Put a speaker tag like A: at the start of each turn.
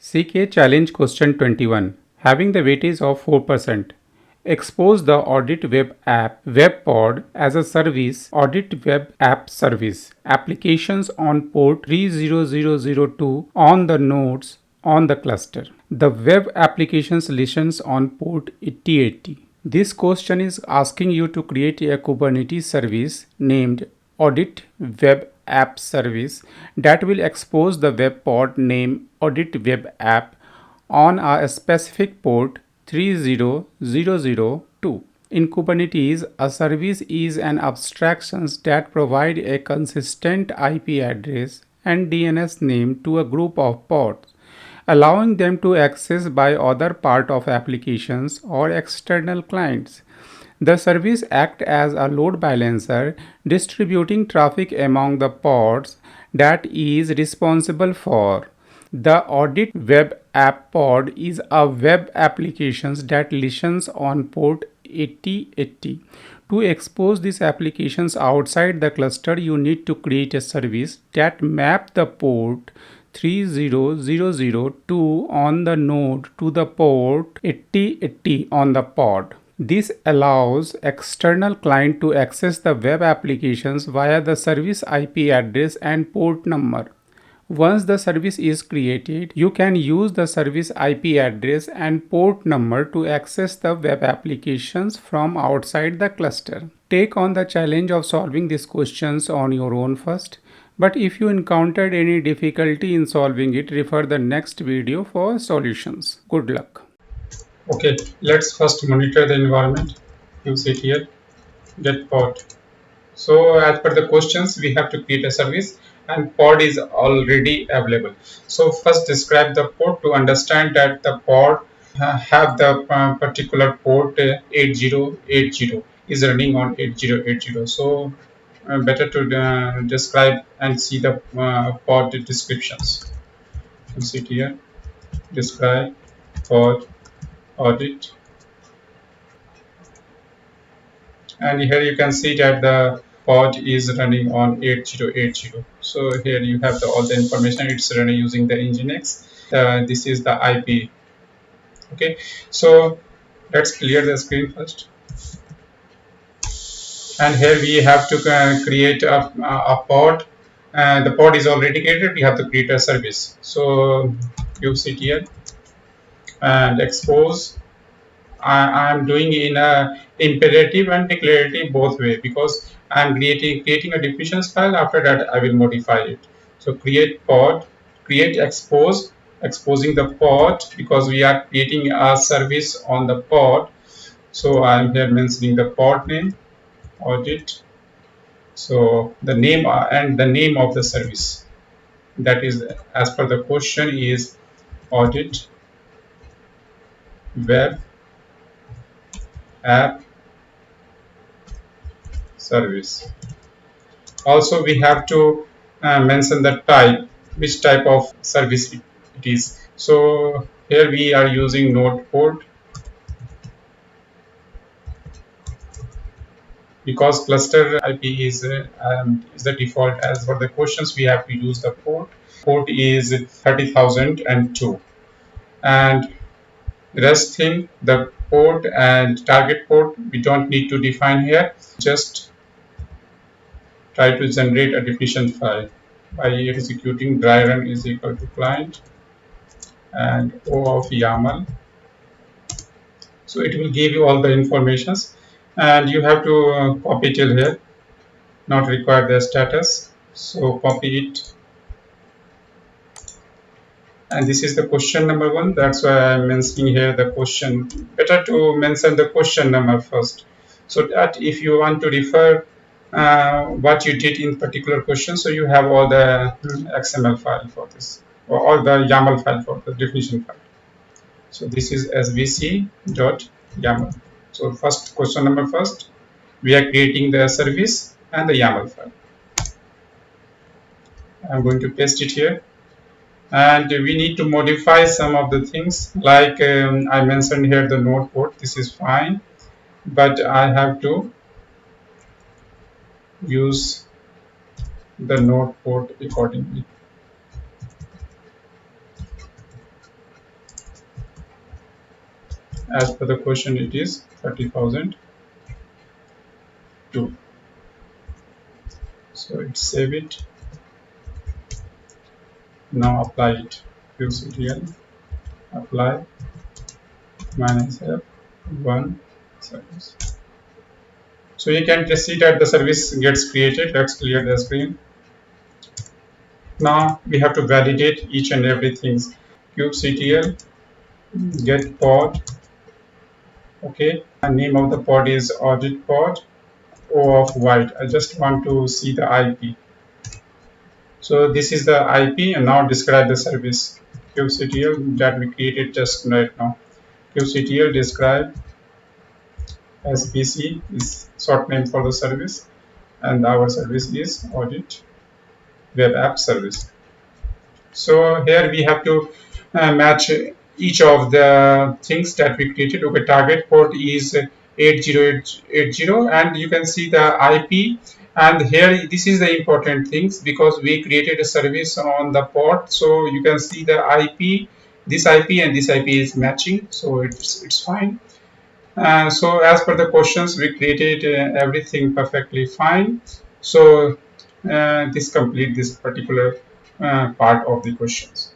A: CK Challenge Question 21. Having the weightage of 4%. Expose the Audit Web App Web Pod as a service, Audit Web App Service, applications on port 30002 on the nodes on the cluster. The web applications listens on port 8080. This question is asking you to create a Kubernetes service named Audit Web App Service that will expose the web pod name Audit Web App on a specific port 30002. In Kubernetes, a service is an abstraction that provides a consistent IP address and DNS name to a group of pods, allowing them to access by other part of applications or external clients. The service acts as a load balancer, distributing traffic among the pods that is responsible for. The Audit Web App Pod is a web application that listens on port 8080. To expose these applications outside the cluster, you need to create a service that maps the port 30002 on the node to the port 8080 on the pod. This allows external client to access the web applications via the service IP address and port number. Once the service is created, you can use the service IP address and port number to access the web applications from outside the cluster. Take on the challenge of solving these questions on your own first. But if you encountered any difficulty in solving it, refer the next video for solutions. Good luck.
B: Okay, let's first monitor the environment. You see it here, get pod. So as per the questions, we have to create a service and pod is already available. So first describe the port to understand that the pod have the particular port 8080 is running on 8080. So better to describe and see the pod descriptions. You see it here, describe pod audit, and here you can see that the pod is running on 8080. So here you have all the information. It's running using the Nginx. This is the IP. Okay, so let's clear the screen first. And here we have to create a pod. The pod is already created. We have to create a service. So you see it here and expose. I am doing in a imperative and declarative both way, because I am creating a definitions file. After that I will modify it. So create pod, create expose, exposing the pod because we are creating a service on the pod. So I am here mentioning the pod name, audit. So the name and the name of the service, that is as per the question, is audit web app service. Also we have to mention the type, which type of service it is. So here we are using node port because cluster IP is the default. As for the questions, we have to use the port. Port is 30,002, and rest thing, the port and target port we don't need to define here. Just try to generate a definition file by executing dry run is equal to client and O of YAML. So it will give you all the informations, and you have to copy till here, not require the status. So copy it, and this is the question number 1. That's why I'm mentioning here the question. Better to mention the question number first, so that if you want to refer what you did in particular question, so you have all the XML file for this, or all the YAML file for the definition file. So this is svc.yaml. So first question number first, we are creating the service and the YAML file. I'm going to paste it here, and we need to modify some of the things, like I mentioned here the node port. This is fine, but I have to use the node port accordingly. As per the question, it is 30,002. So it save it. Now apply it. QCTL, apply, minus F, 1 service. So you can just see that the service gets created. Let's clear the screen. Now we have to validate each and everything. kubectl get pod. Okay, and name of the pod is audit pod. O of white. I just want to see the IP. So this is the IP, and now describe the service. kubectl that we created just right now. kubectl describe SBC is short name for the service, and our service is audit web app service. So here we have to match each of the things that we created. Okay, target port is 8080, and you can see the IP. And here this is the important things because we created a service on the port, so you can see the IP. This IP and this IP is matching, so it's fine. So as per the questions, we created everything perfectly fine. So this complete this particular part of the questions.